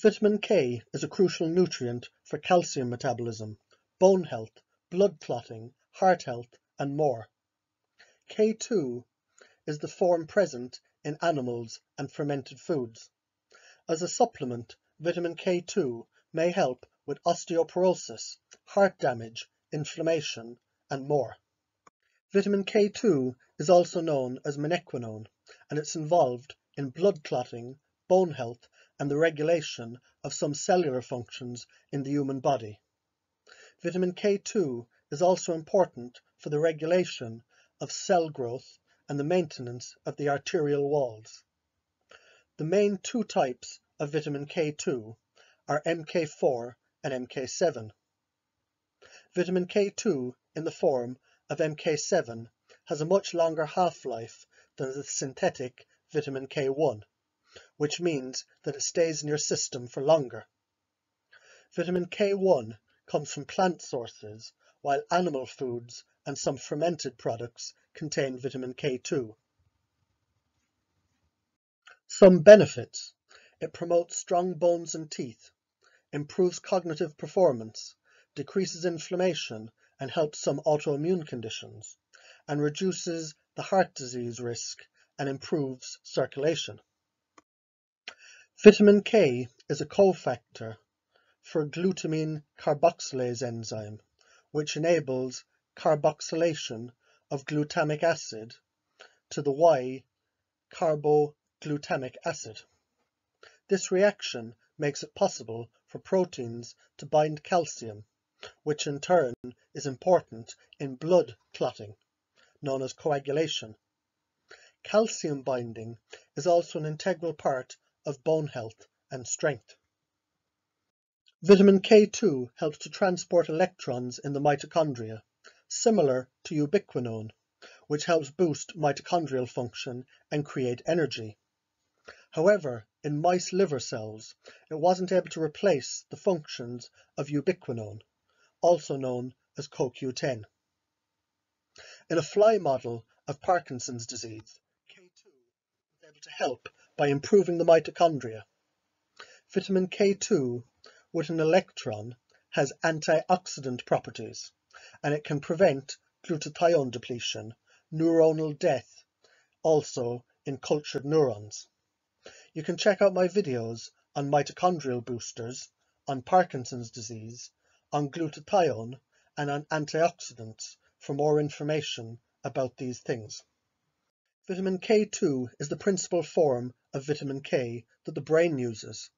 Vitamin K is a crucial nutrient for calcium metabolism, bone health, blood clotting, heart health, and more. K2 is the form present in animals and fermented foods. As a supplement, vitamin K2 may help with osteoporosis, heart damage, inflammation, and more. Vitamin K2 is also known as menaquinone, and it's involved in blood clotting, bone health, and the regulation of some cellular functions in the human body. Vitamin K2 is also important for the regulation of cell growth and the maintenance of the arterial walls. The main two types of vitamin K2 are MK4 and MK7. Vitamin K2 in the form of MK7 has a much longer half-life than the synthetic vitamin K1, which means that it stays in your system for longer. Vitamin K1 comes from plant sources, while animal foods and some fermented products contain vitamin K2. Some benefits. It promotes strong bones and teeth, improves cognitive performance, decreases inflammation and helps some autoimmune conditions, and reduces the heart disease risk and improves circulation. Vitamin K is a cofactor for glutamine carboxylase enzyme, which enables carboxylation of glutamic acid to the Y-carboglutamic acid. This reaction makes it possible for proteins to bind calcium, which in turn is important in blood clotting, known as coagulation. Calcium binding is also an integral part of bone health and strength. Vitamin K2 helps to transport electrons in the mitochondria, similar to ubiquinone, which helps boost mitochondrial function and create energy. However, in mice liver cells, it wasn't able to replace the functions of ubiquinone, also known as CoQ10. In a fly model of Parkinson's disease, K2 was able to help by improving the mitochondria. Vitamin K2 with an electron has antioxidant properties, and it can prevent glutathione depletion, neuronal death, also in cultured neurons. You can check out my videos on mitochondrial boosters, on Parkinson's disease, on glutathione, and on antioxidants for more information about these things. Vitamin K2 is the principal form of vitamin K that the brain uses.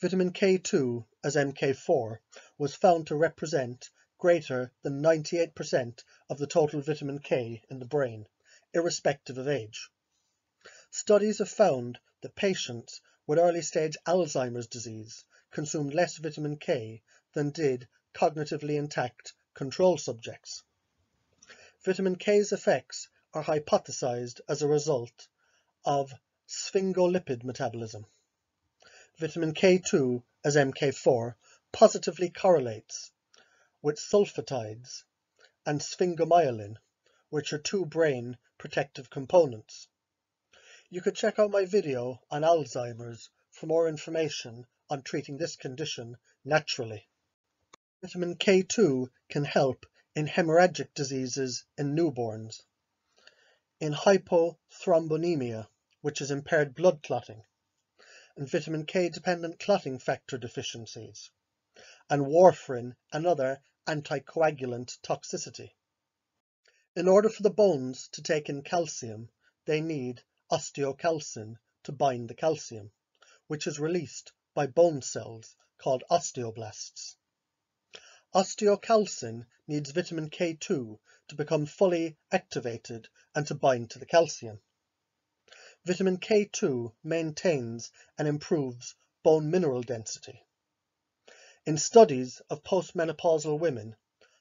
Vitamin K2, as MK4, was found to represent greater than 98% of the total vitamin K in the brain, irrespective of age. Studies have found that patients with early-stage Alzheimer's disease consumed less vitamin K than did cognitively intact control subjects. Vitamin K's effects are hypothesized as a result of sphingolipid metabolism. Vitamin K2, as MK4, positively correlates with sulfatides and sphingomyelin, which are two brain protective components. You could check out my video on Alzheimer's for more information on treating this condition naturally. Vitamin K2 can help in hemorrhagic diseases in newborns, in hypothrombonemia, which is impaired blood clotting, and vitamin K-dependent clotting factor deficiencies, and warfarin and other anticoagulant toxicity. In order for the bones to take in calcium, they need osteocalcin to bind the calcium, which is released by bone cells called osteoblasts. Osteocalcin needs vitamin K2 to become fully activated and to bind to the calcium. Vitamin K2 maintains and improves bone mineral density. In studies of postmenopausal women,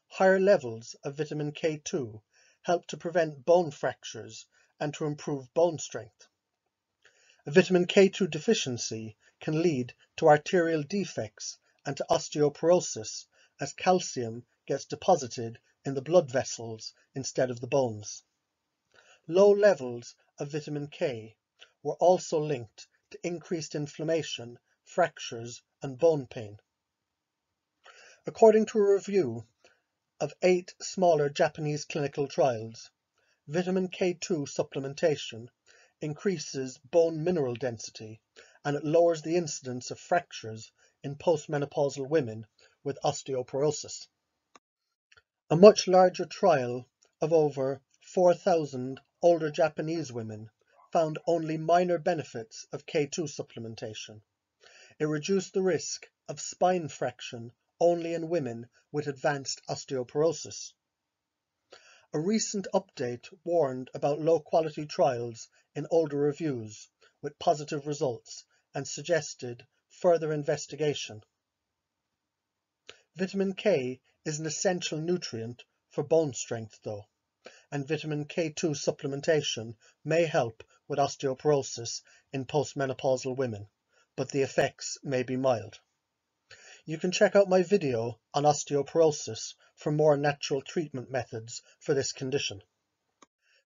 higher levels of vitamin K2 help to prevent bone fractures and to improve bone strength. A vitamin K2 deficiency can lead to arterial defects and to osteoporosis as calcium gets deposited in the blood vessels instead of the bones. Low levels of vitamin K were also linked to increased inflammation fractures, and bone pain. According to a review of 8 smaller Japanese clinical trials, vitamin K2 supplementation increases bone mineral density and it lowers the incidence of fractures in postmenopausal women with osteoporosis. A much larger trial of over 4,000 older Japanese women found only minor benefits of K2 supplementation. It reduced the risk of spine fraction only in women with advanced osteoporosis. A recent update warned about low-quality trials in older reviews with positive results and suggested further investigation. Vitamin K is an essential nutrient for bone strength though, and vitamin K2 supplementation may help with osteoporosis in postmenopausal women, but the effects may be mild. You can check out my video on osteoporosis for more natural treatment methods for this condition.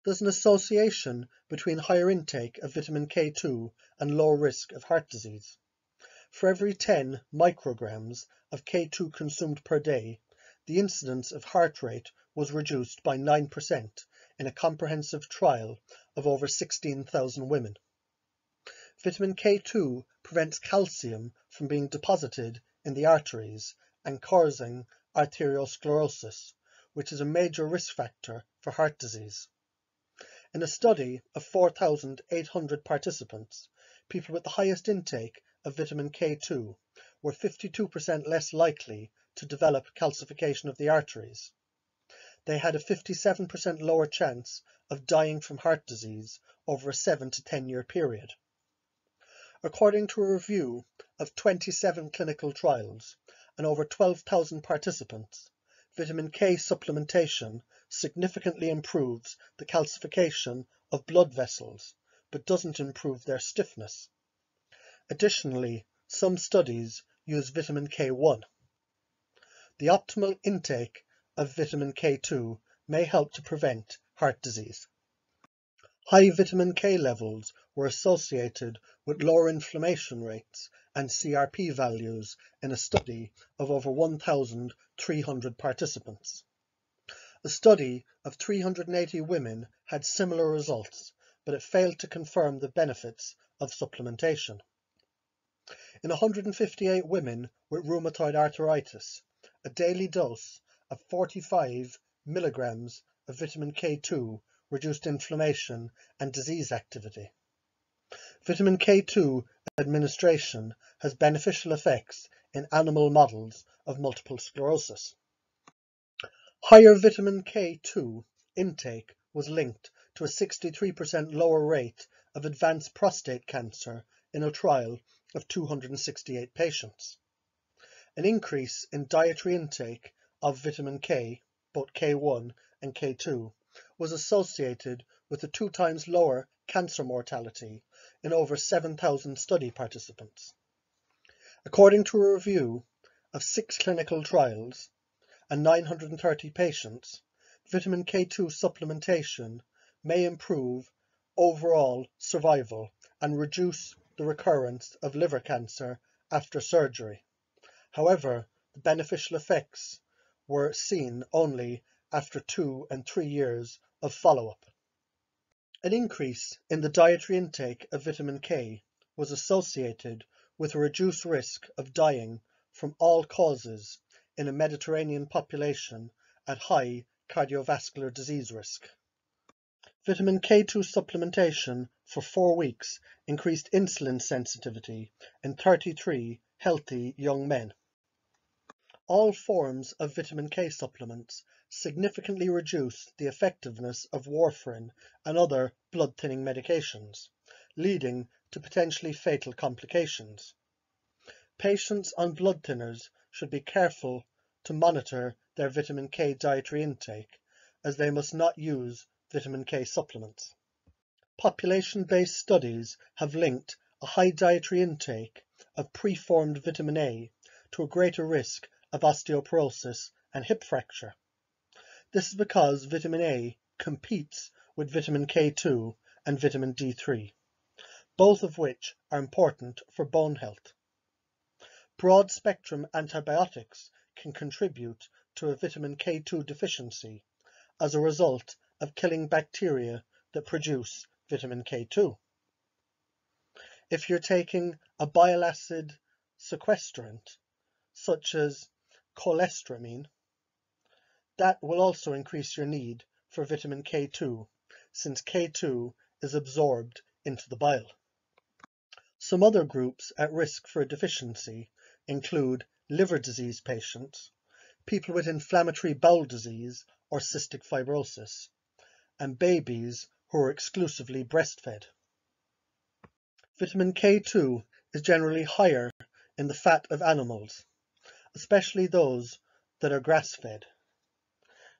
There's an association between higher intake of vitamin K2 and low risk of heart disease. For every 10 micrograms of K2 consumed per day, the incidence of heart rate was reduced by 9% in a comprehensive trial of over 16,000 women. Vitamin K2 prevents calcium from being deposited in the arteries and causing arteriosclerosis, which is a major risk factor for heart disease. In a study of 4,800 participants, people with the highest intake of vitamin K2 were 52% less likely to develop calcification of the arteries. They had a 57% lower chance of dying from heart disease over a 7 to 10 year period. According to a review of 27 clinical trials and over 12,000 participants, vitamin K supplementation significantly improves the calcification of blood vessels, but doesn't improve their stiffness. Additionally, some studies use vitamin K1. The optimal intake of vitamin K2 may help to prevent heart disease. High vitamin K levels were associated with lower inflammation rates and CRP values in a study of over 1,300 participants. A study of 380 women had similar results, but it failed to confirm the benefits of supplementation. In 158 women with rheumatoid arthritis, a daily dose of 45 milligrams of vitamin K2 reduced inflammation and disease activity. Vitamin K2 administration has beneficial effects in animal models of multiple sclerosis. Higher vitamin K2 intake was linked to a 63% lower rate of advanced prostate cancer in a trial of 268 patients. An increase in dietary intake of vitamin K, both K1 and K2, was associated with a 2 times lower cancer mortality in over 7,000 study participants. According to a review of 6 clinical trials and 930 patients, vitamin K2 supplementation may improve overall survival and reduce the recurrence of liver cancer after surgery. However, the beneficial effects were seen only after 2 and 3 years of follow-up. An increase in the dietary intake of vitamin K was associated with a reduced risk of dying from all causes in a Mediterranean population at high cardiovascular disease risk. Vitamin K2 supplementation for 4 weeks increased insulin sensitivity in 33 healthy young men. All forms of vitamin K supplements significantly reduce the effectiveness of warfarin and other blood-thinning medications, leading to potentially fatal complications. Patients on blood thinners should be careful to monitor their vitamin K dietary intake, as they must not use vitamin K supplements. Population-based studies have linked a high dietary intake of preformed vitamin A to a greater risk of osteoporosis and hip fracture. This is because vitamin A competes with vitamin K2 and vitamin D3, both of which are important for bone health. broad-spectrum antibiotics can contribute to a vitamin K2 deficiency as a result of killing bacteria that produce vitamin K2. If you're taking a bile acid sequestrant, such as cholestyramine, that will also increase your need for vitamin K2, since K2 is absorbed into the bile. Some other groups at risk for a deficiency include liver disease patients, people with inflammatory bowel disease or cystic fibrosis, and babies who are exclusively breastfed. Vitamin K2 is generally higher in the fat of animals, especially those that are grass-fed.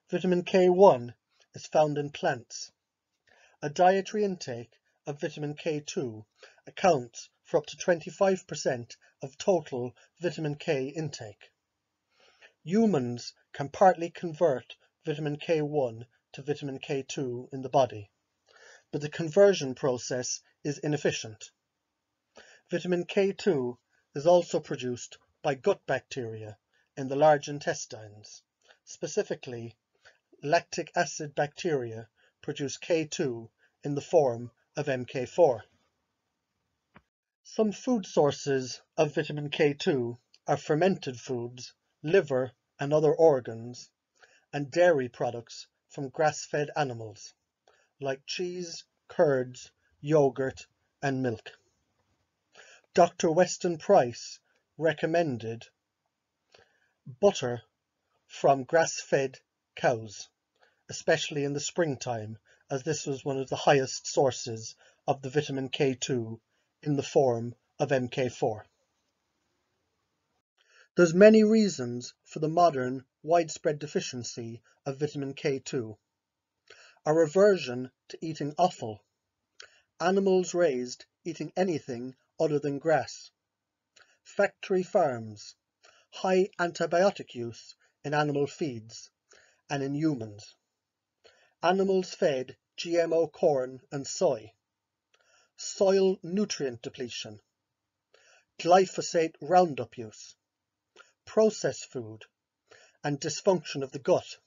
Vitamin K1 is found in plants. A dietary intake of vitamin K2 accounts for up to 25% of total vitamin K intake. Humans can partly convert vitamin K1 to vitamin K2 in the body, but the conversion process is inefficient. Vitamin K2 is also produced by gut bacteria in the large intestines. Specifically, lactic acid bacteria produce K2 in the form of MK4. Some food sources of vitamin K2 are fermented foods, liver and other organs, and dairy products from grass-fed animals, like cheese, curds, yogurt, and milk. Dr. Weston Price recommended butter from grass-fed cows, especially in the springtime, as this was one of the highest sources of the vitamin K2 in the form of MK4. There's many reasons for the modern widespread deficiency of vitamin K2. Our aversion to eating offal, animals raised eating anything other than grass, factory farms, high antibiotic use in animal feeds and in humans, animals fed GMO corn and soy, soil nutrient depletion, glyphosate Roundup use, processed food, and dysfunction of the gut.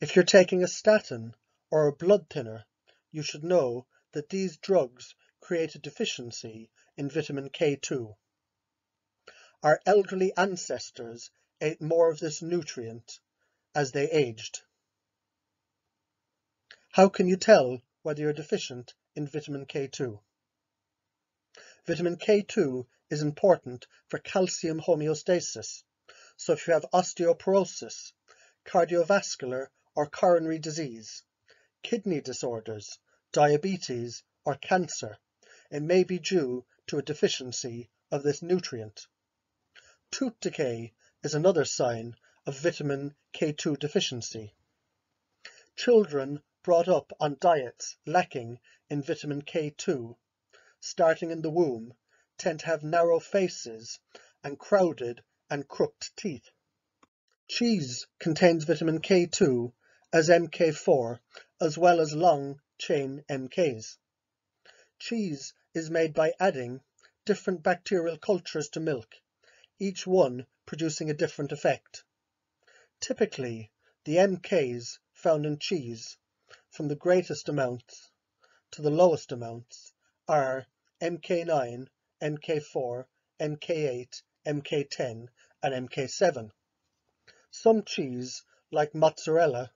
If you're taking a statin or a blood thinner, you should know that these drugs create a deficiency in vitamin K2. Our elderly ancestors ate more of this nutrient as they aged. How can you tell whether you're deficient in vitamin K2? Vitamin K2 is important for calcium homeostasis, so if you have osteoporosis, cardiovascular or coronary disease, kidney disorders, diabetes or cancer, it may be due to a deficiency of this nutrient. Tooth decay is another sign of vitamin K2 deficiency. Children brought up on diets lacking in vitamin K2, starting in the womb, tend to have narrow faces and crowded and crooked teeth. Cheese contains vitamin K2 as MK4 as well as long-chain MKs. Cheese is made by adding different bacterial cultures to milk, each one producing a different effect. Typically, the MKs found in cheese, from the greatest amounts to the lowest amounts, are MK9, MK4, MK8, MK10, and MK7. Some cheese, like mozzarella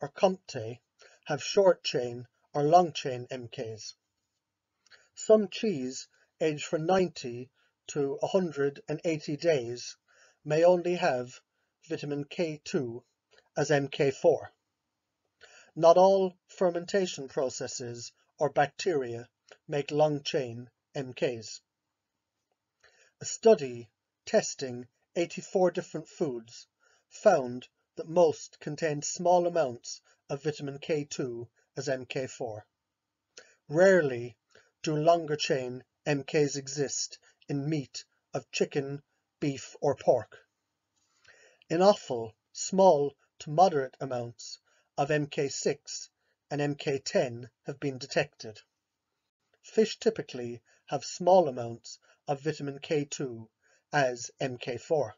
or Comté, have short-chain or long-chain MKs. Some cheese, aged from 90 to 180 days, may only have vitamin K2 as MK4. Not all fermentation processes or bacteria make long-chain MKs. A study testing 84 different foods found that most contained small amounts of vitamin K2 as MK4. Rarely do longer-chain MKs exist in meat of chicken, beef, or pork. In offal, small to moderate amounts of MK6 and MK10 have been detected. Fish typically have small amounts of vitamin K2 as MK4.